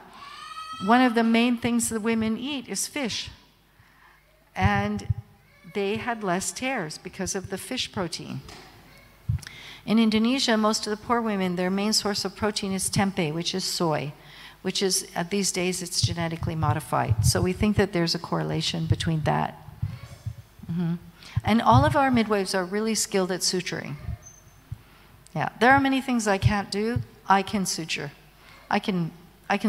one of the main things the women eat is fish. And they had less tears because of the fish protein. In Indonesia, most of the poor women, their main source of protein is tempeh, which is soy, which is, these days, it's genetically modified. So we think that there's a correlation between that. Mm-hmm. And all of our midwives are really skilled at suturing. Yeah, there are many things I can't do. I can suture. I can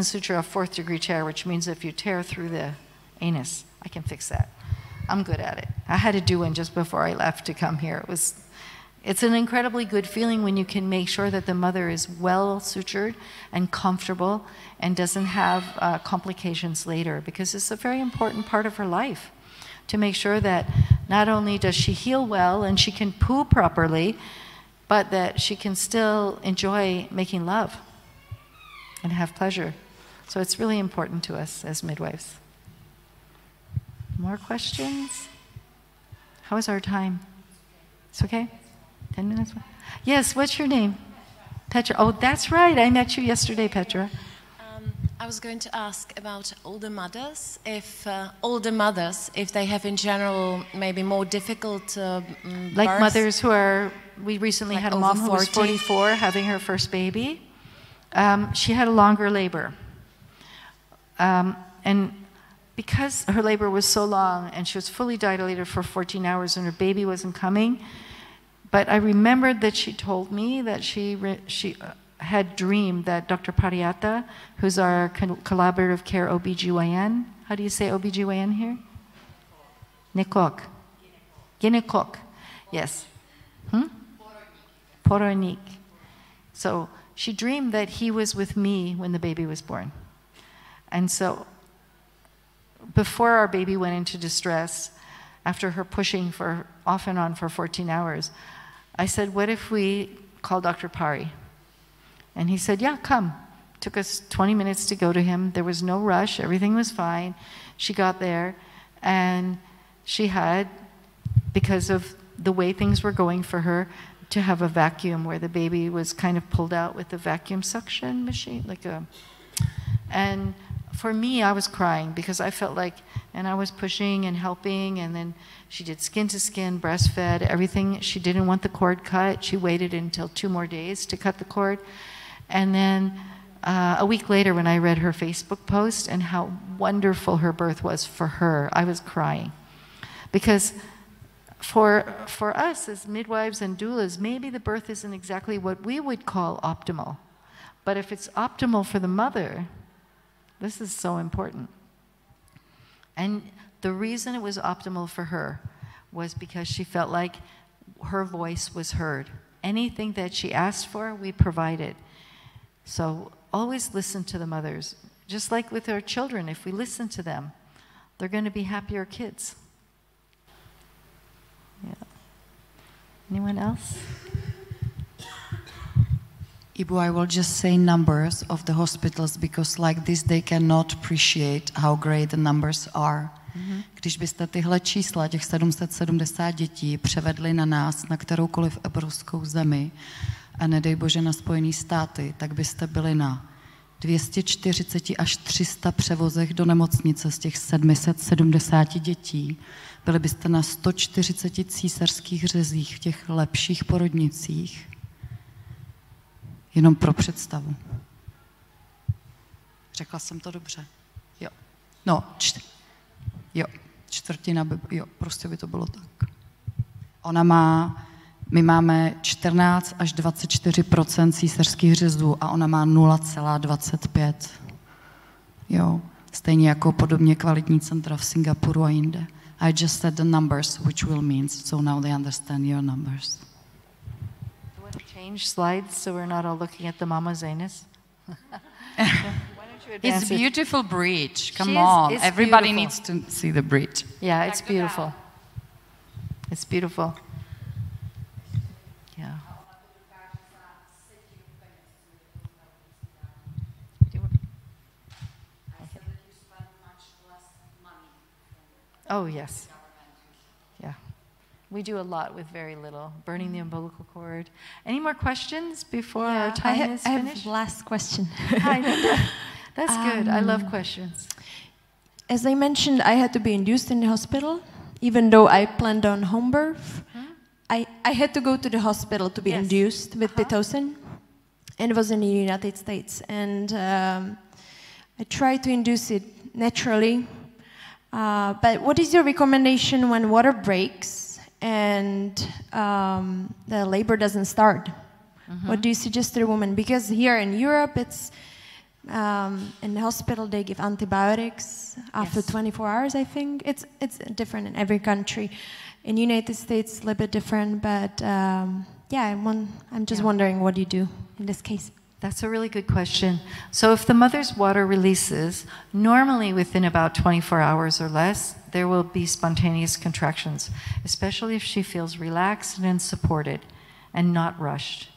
suture a 4th-degree tear, which means if you tear through the anus, I can fix that. I'm good at it. I had to do one just before I left to come here. It's an incredibly good feeling when you can make sure that the mother is well sutured and comfortable and doesn't have complications later, because it's a very important part of her life to make sure that not only does she heal well and she can poo properly, but that she can still enjoy making love and have pleasure. So it's really important to us as midwives. More questions? How is our time? It's okay? 10 minutes? Yes, what's your name? Petra. Oh, that's right. I met you yesterday, Petra. I was going to ask about older mothers, if they have in general maybe more difficult like births. Mothers who are, we recently had a mom who was 44 having her first baby. She had a longer labor. And because her labor was so long and she was fully dilated for 14 hours and her baby wasn't coming, but I remembered that she told me that she had dreamed that Dr. Pariyata, who's our collaborative care OBGYN, how do you say OBGYN here? Gynecok. Yes. Porodník. So she dreamed that he was with me when the baby was born. And so before our baby went into distress, after her pushing for off and on for 14 hours, I said, what if we call Dr. Pari? And he said, yeah, come. Took us 20 minutes to go to him. There was no rush. Everything was fine. She got there, and she had, because of the way things were going for her, to have a vacuum where the baby was kind of pulled out with a vacuum suction machine, and for me, I was crying because I felt like, and I was pushing and helping, and then she did skin to skin, breastfed, everything. She didn't want the cord cut. She waited until 2 more days to cut the cord. And then a week later, when I read her Facebook post and how wonderful her birth was for her, I was crying. Because for us as midwives and doulas, maybe the birth isn't exactly what we would call optimal. But if it's optimal for the mother, this is so important. And the reason it was optimal for her was because she felt like her voice was heard. Anything that she asked for, we provided. So always listen to the mothers. Just like with our children, if we listen to them, they're going to be happier kids. Yeah. Anyone else? Ibu, I will just say numbers of the hospitals because like this they cannot appreciate how great the numbers are. Mm-hmm. Když byste tyhle čísla, těch 770 dětí, převedli na nás, na kteroukoliv evropskou zemi a nedej bože na Spojené státy, tak byste byli na 240 až 300 převozech do nemocnice z těch 770 dětí. Byli byste na 140 císařských řezích v těch lepších porodnicích. Jenom pro představu. Řekla jsem to dobře? Jo. No, čtvrtina by, prostě by to bylo tak. My máme 14 až 24% císařských řezů a ona má 0,25. Jo. Stejně jako podobně kvalitní centra v Singapuru a jinde. I just said the numbers, which will mean, so now they understand your numbers. Change slides so we're not all looking at the Mama Zainis. It's a beautiful bridge. Come on. Everybody needs to see the bridge. Yeah, it's beautiful. It's beautiful. Yeah. Oh, yes. Yeah. We do a lot with very little, burning the umbilical cord. Any more questions before our time is finished? I have last question. Hi, that's good. I love questions. As I mentioned, I had to be induced in the hospital, even though I planned on home birth. I had to go to the hospital to be induced with Pitocin, and it was in the United States. And I tried to induce it naturally. But what is your recommendation when water breaks and the labor doesn't start? What do you suggest to the woman? Because here in Europe, it's in the hospital they give antibiotics after 24 hours. I think it's different in every country. In the United States, it's a little bit different. But I'm just wondering what you do in this case. That's a really good question. So if the mother's water releases, normally within about 24 hours or less, there will be spontaneous contractions, especially if she feels relaxed and supported and not rushed.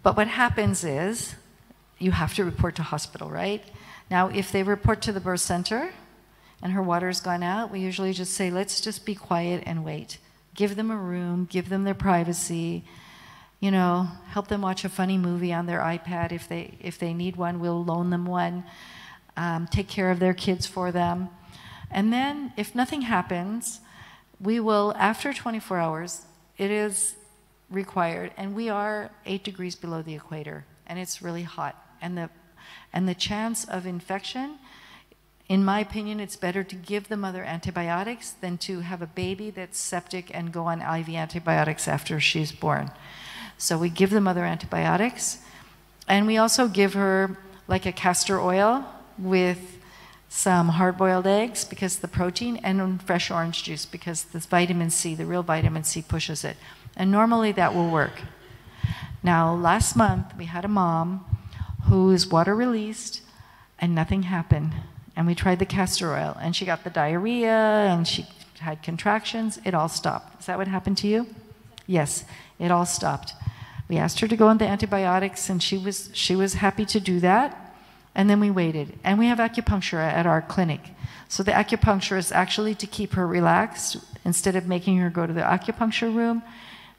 But what happens is you have to report to hospital, right? Now, if they report to the birth center and her water's gone out, we usually just say, let's just be quiet and wait. Give them a room, give them their privacy. You know, help them watch a funny movie on their iPad. If they need one, we'll loan them one. Take care of their kids for them. And then, if nothing happens, we will, after 24 hours, it is required, and we are 8 degrees below the equator, and it's really hot. And the chance of infection, in my opinion, it's better to give the mother antibiotics than to have a baby that's septic and go on IV antibiotics after she's born. So we give the mother antibiotics. And we also give her like a castor oil with some hard-boiled eggs because the protein, and fresh orange juice because this vitamin C, the real vitamin C, pushes it. And normally that will work. Now, last month we had a mom whose water released and nothing happened. And we tried the castor oil and she got the diarrhea and she had contractions. It all stopped. Is that what happened to you? Yes, it all stopped. We asked her to go on the antibiotics and she was happy to do that. And then we waited. And we have acupuncture at our clinic. So the acupuncture is actually to keep her relaxed. Instead of making her go to the acupuncture room,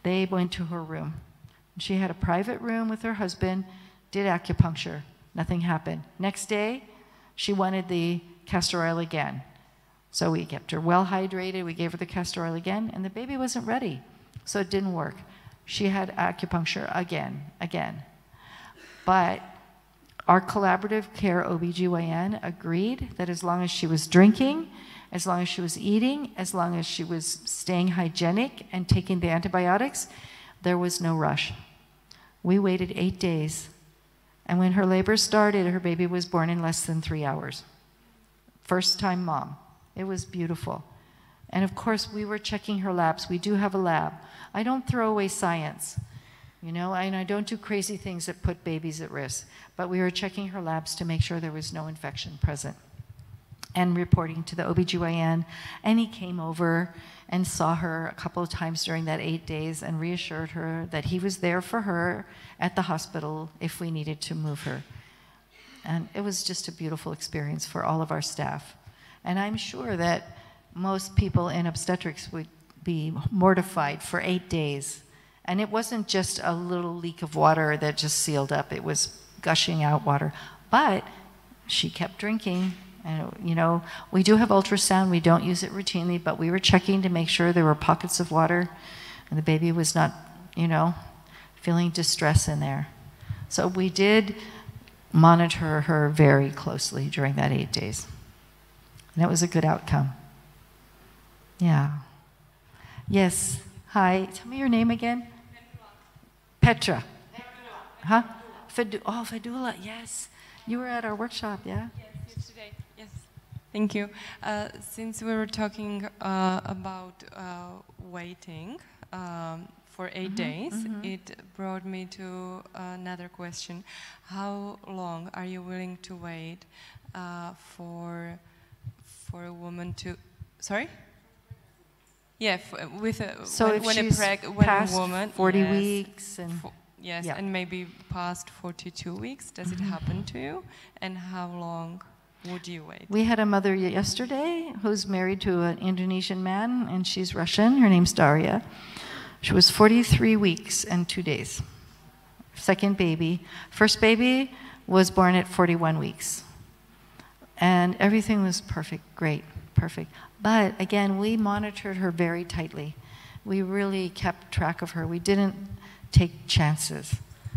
they went to her room. She had a private room with her husband, did acupuncture. Nothing happened. Next day, she wanted the castor oil again. So we kept her well hydrated, we gave her the castor oil again, and the baby wasn't ready. So it didn't work. She had acupuncture again. But our collaborative care OBGYN agreed that as long as she was drinking, as long as she was eating, as long as she was staying hygienic and taking the antibiotics, there was no rush. We waited 8 days. And when her labor started, her baby was born in less than 3 hours. First time mom. It was beautiful. And of course, we were checking her labs. We do have a lab. I don't throw away science, you know, and I don't do crazy things that put babies at risk. But we were checking her labs to make sure there was no infection present and reporting to the OBGYN. And he came over and saw her a couple of times during that 8 days and reassured her that he was there for her at the hospital if we needed to move her. And it was just a beautiful experience for all of our staff. And I'm sure that most people in obstetrics would be mortified for 8 days. And it wasn't just a little leak of water that just sealed up. It was gushing out water. But she kept drinking. And, you know, we do have ultrasound. We don't use it routinely, but we were checking to make sure there were pockets of water and the baby was not, you know, feeling distress in there. So we did monitor her very closely during that 8 days. And that was a good outcome. Yeah. Yes. Hi. Tell me your name again. Petra. Huh? Fedula. Yes. You were at our workshop, yeah? Yes, yesterday. Yes. Thank you. Since we were talking about waiting for 8 days, it brought me to another question. How long are you willing to wait for a woman to... Sorry? Yeah, with a, so when past a woman 40 yes, weeks and yes, yeah. and maybe past 42 weeks, does it happen to you? And how long would you wait? We had a mother yesterday who's married to an Indonesian man, and she's Russian. Her name's Daria. She was 43 weeks and 2 days. Second baby. First baby was born at 41 weeks. And everything was perfect, great, perfect. But again, we monitored her very tightly. We really kept track of her. We didn't take chances.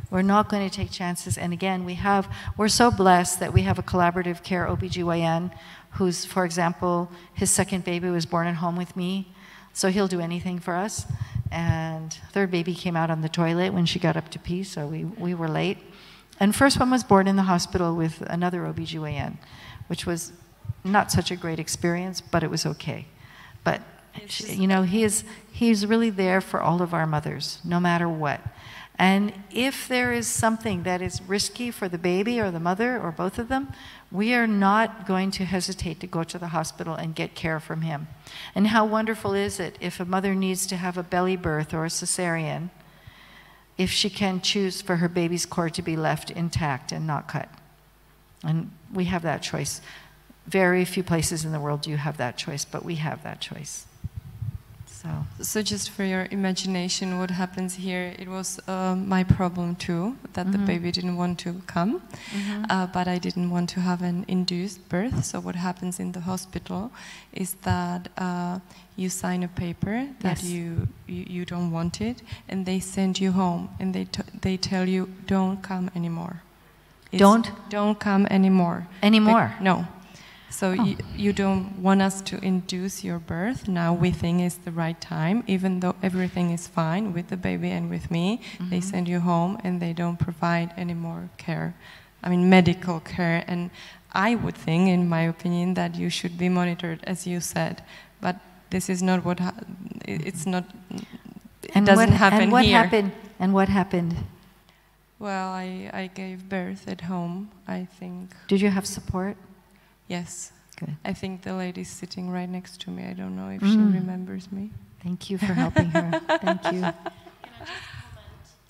We're not going to take chances. And again, we're so blessed that we have a collaborative care OBGYN who's, for example, his second baby was born at home with me. So he'll do anything for us. And third baby came out on the toilet when she got up to pee, so we were late. And first one was born in the hospital with another OBGYN, which was not such a great experience, but it was okay. But, you know, he's really there for all of our mothers, no matter what. And if there is something that is risky for the baby or the mother or both of them, we are not going to hesitate to go to the hospital and get care from him. And how wonderful is it if a mother needs to have a belly birth or a cesarean, if she can choose for her baby's cord to be left intact and not cut. And we have that choice. Very few places in the world do you have that choice, but we have that choice. So just for your imagination, what happens here, it was my problem too, that the baby didn't want to come, but I didn't want to have an induced birth. So what happens in the hospital is that you sign a paper that you don't want it, and they send you home, and they tell you, don't come anymore. Don't come anymore. Anymore? No. So you don't want us to induce your birth. Now we think it's the right time, even though everything is fine with the baby and with me. They send you home and they don't provide any more care. I mean, medical care. And I would think, in my opinion, that you should be monitored, as you said. But this is not what, it's not, it doesn't happen here. And what happened? Well, I gave birth at home, I think. Did you have support? Yes. Good. I think the lady's sitting right next to me. I don't know if she remembers me. Thank you for helping her. Thank you. Can I just comment?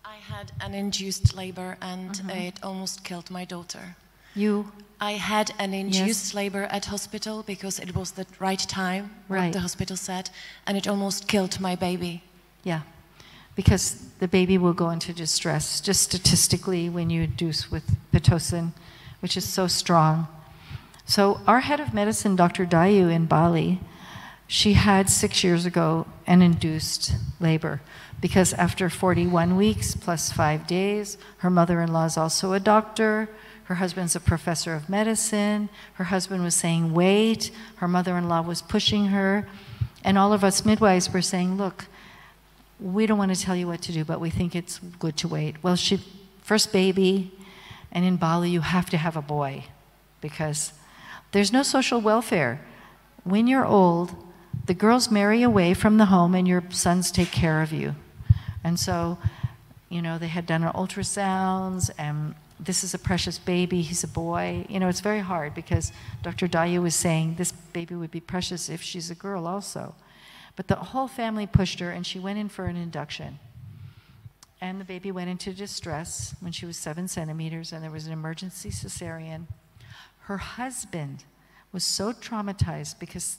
I had an induced labor and it almost killed my daughter. You? I had an induced labor at hospital because it was the right time, what the hospital said, and it almost killed my baby. Yeah, because the baby will go into distress, just statistically, when you induce with Pitocin, which is so strong. So our head of medicine, Dr. Dayu in Bali, she had 6 years ago an induced labor because after 41 weeks plus 5 days, her mother-in-law is also a doctor, her husband's a professor of medicine, her husband was saying wait, her mother-in-law was pushing her, and all of us midwives were saying, look, we don't want to tell you what to do, but we think it's good to wait. Well, first baby, and in Bali you have to have a boy because there's no social welfare. When you're old, the girls marry away from the home and your sons take care of you. And so, you know, they had done ultrasounds and this is a precious baby, he's a boy. You know, it's very hard because Dr. Dayu was saying this baby would be precious if she's a girl also. But the whole family pushed her and she went in for an induction. And the baby went into distress when she was 7 centimeters and there was an emergency cesarean. Her husband was so traumatized because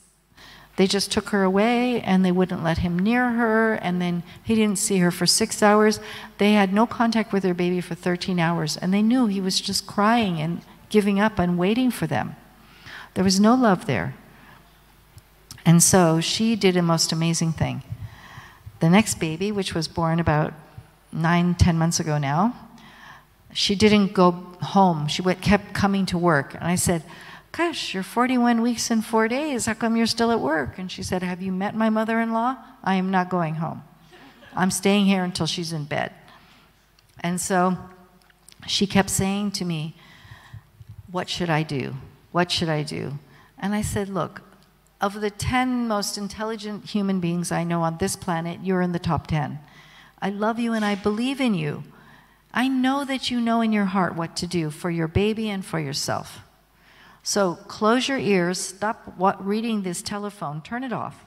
they just took her away and they wouldn't let him near her and then he didn't see her for 6 hours. They had no contact with their baby for 13 hours and they knew he was just crying and giving up and waiting for them. There was no love there. And so she did a most amazing thing. The next baby, which was born about 9-10 months ago now, she didn't go home. She kept coming to work. And I said, gosh, you're 41 weeks and 4 days. How come you're still at work? And she said, have you met my mother-in-law? I am not going home. I'm staying here until she's in bed. And so she kept saying to me, what should I do? What should I do? And I said, look, of the 10 most intelligent human beings I know on this planet, you're in the top 10. I love you and I believe in you. I know that you know in your heart what to do for your baby and for yourself. So close your ears, stop reading this telephone, turn it off.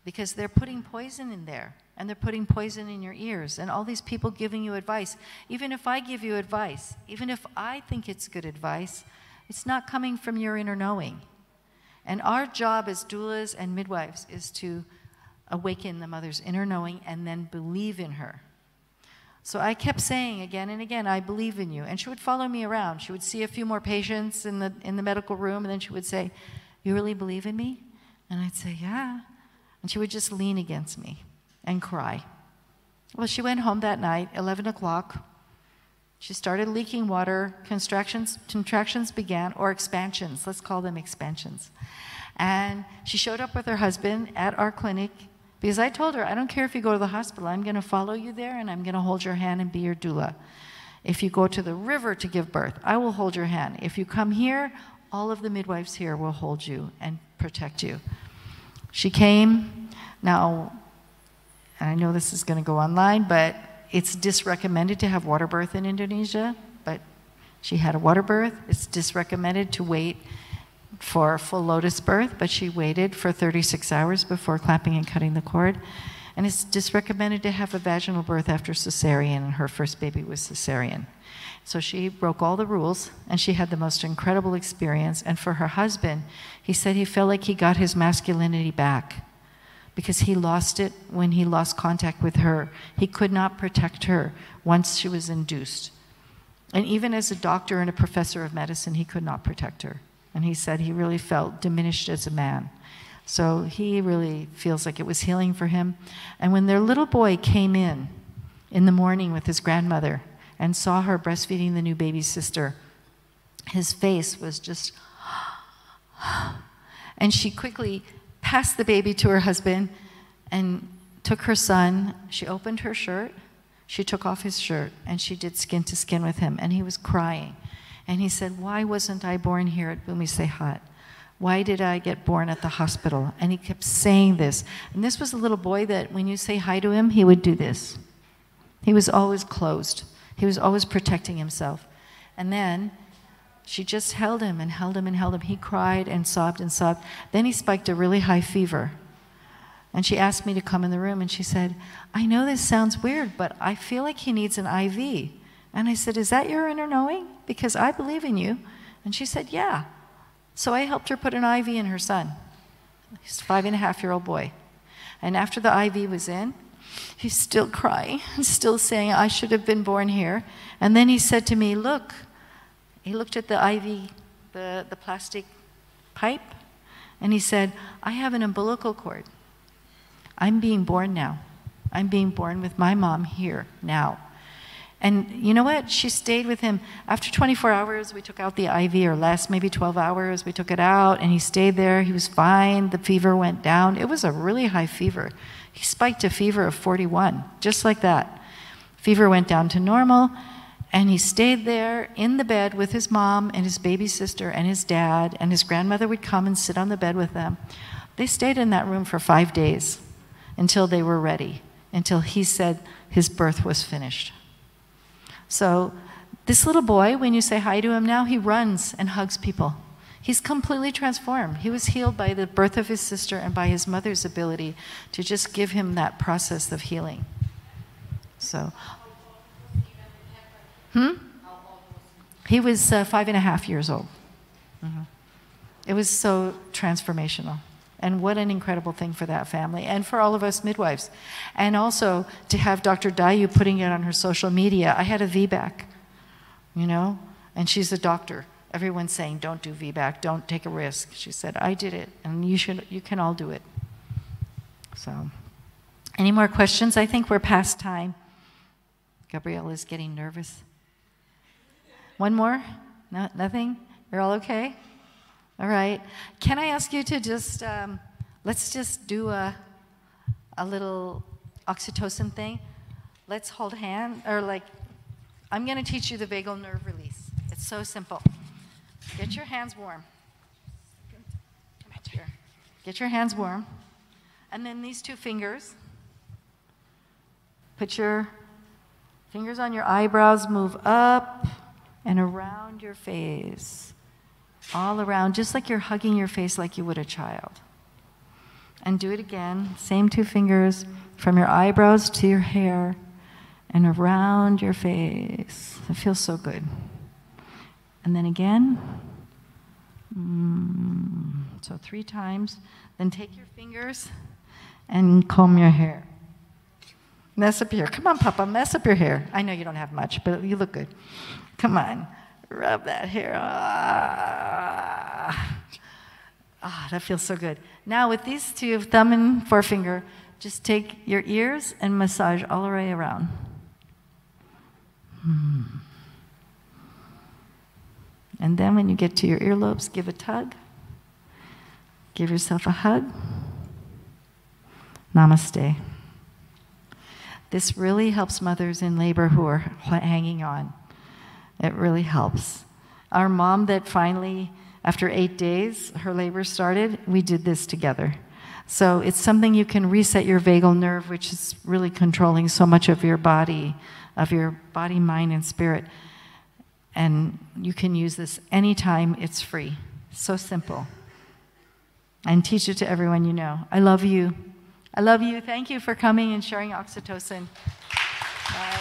Because they're putting poison in there, and they're putting poison in your ears, and all these people giving you advice. Even if I give you advice, even if I think it's good advice, it's not coming from your inner knowing. And our job as doulas and midwives is to awaken the mother's inner knowing and then believe in her. So I kept saying again and again, I believe in you. And she would follow me around. She would see a few more patients in the medical room, and then she would say, you really believe in me? And I'd say, yeah. And she would just lean against me and cry. Well, she went home that night, 11 o'clock. She started leaking water. Contractions began, or expansions. Let's call them expansions. And she showed up with her husband at our clinic because I told her, I don't care if you go to the hospital. I'm going to follow you there, and I'm going to hold your hand and be your doula. If you go to the river to give birth, I will hold your hand. If you come here, all of the midwives here will hold you and protect you. She came. Now, and I know this is going to go online, but it's disrecommended to have water birth in Indonesia, but she had a water birth. It's disrecommended to wait for full lotus birth, but she waited for 36 hours before clamping and cutting the cord. And it's disrecommended to have a vaginal birth after cesarean, and her first baby was cesarean. So she broke all the rules, and she had the most incredible experience. And for her husband, he said he felt like he got his masculinity back because he lost it when he lost contact with her. He could not protect her once she was induced. And even as a doctor and a professor of medicine, he could not protect her. And he said he really felt diminished as a man. So he really feels like it was healing for him. And when their little boy came in the morning with his grandmother and saw her breastfeeding the new baby sister, his face was just, And she quickly passed the baby to her husband and took her son. She opened her shirt. She took off his shirt, and she did skin to skin with him. And he was crying. And he said, why wasn't I born here at Bumisehat? Why did I get born at the hospital? And he kept saying this. And this was a little boy that when you say hi to him, he would do this. He was always closed. He was always protecting himself. And then she just held him and held him and held him. He cried and sobbed and sobbed. Then he spiked a really high fever. And she asked me to come in the room, and she said, I know this sounds weird, but I feel like he needs an IV. And I said, is that your inner knowing? Because I believe in you. And she said, yeah. So I helped her put an IV in her son. He's a 5.5-year-old boy. And after the IV was in, he's still crying, still saying, I should have been born here. And then he said to me, look. He looked at the IV, the plastic pipe, and he said, I have an umbilical cord. I'm being born now. I'm being born with my mom here now. And you know what? She stayed with him. After 24 hours, we took out the IV, or less, maybe 12 hours. We took it out, and he stayed there. He was fine. The fever went down. It was a really high fever. He spiked a fever of 41, just like that. Fever went down to normal, and he stayed there in the bed with his mom and his baby sister and his dad, and his grandmother would come and sit on the bed with them. They stayed in that room for 5 days until they were ready, until he said his birth was finished. So this little boy, when you say hi to him now, he runs and hugs people. He's completely transformed. He was healed by the birth of his sister and by his mother's ability to just give him that process of healing. So, he was 5.5 years old. It was so transformational. And what an incredible thing for that family and for all of us midwives. And also to have Dr. Dayu putting it on her social media. I had a VBAC, you know, and she's a doctor. Everyone's saying, don't do VBAC, don't take a risk. She said, I did it, and you can all do it. So, any more questions? I think we're past time. Gabrielle is getting nervous. One more? No, nothing? You're all okay? All right. Can I ask you to just, let's just do a little oxytocin thing. Let's hold hands, or like, I'm going to teach you the vagal nerve release. It's so simple. Get your hands warm. Get your hands warm. And then these 2 fingers. Put your fingers on your eyebrows, move up and around your face. All around, just like you're hugging your face like you would a child. And do it again. Same 2 fingers from your eyebrows to your hair and around your face. It feels so good. And then again. So 3 times. Then take your fingers and comb your hair. Mess up your hair. Come on, Papa, mess up your hair. I know you don't have much, but you look good. Come on. Rub that hair. That feels so good. Now with these 2, thumb and forefinger, just take your ears and massage all the way around. And then when you get to your earlobes, give a tug. Give yourself a hug. Namaste. This really helps mothers in labor who are hanging on. It really helps. Our mom that finally, after 8 days, her labor started, we did this together. So it's something you can reset your vagal nerve, which is really controlling so much of your body, mind, and spirit. And you can use this anytime. It's free. So simple. And teach it to everyone you know. I love you. I love you. Thank you for coming and sharing oxytocin. Bye.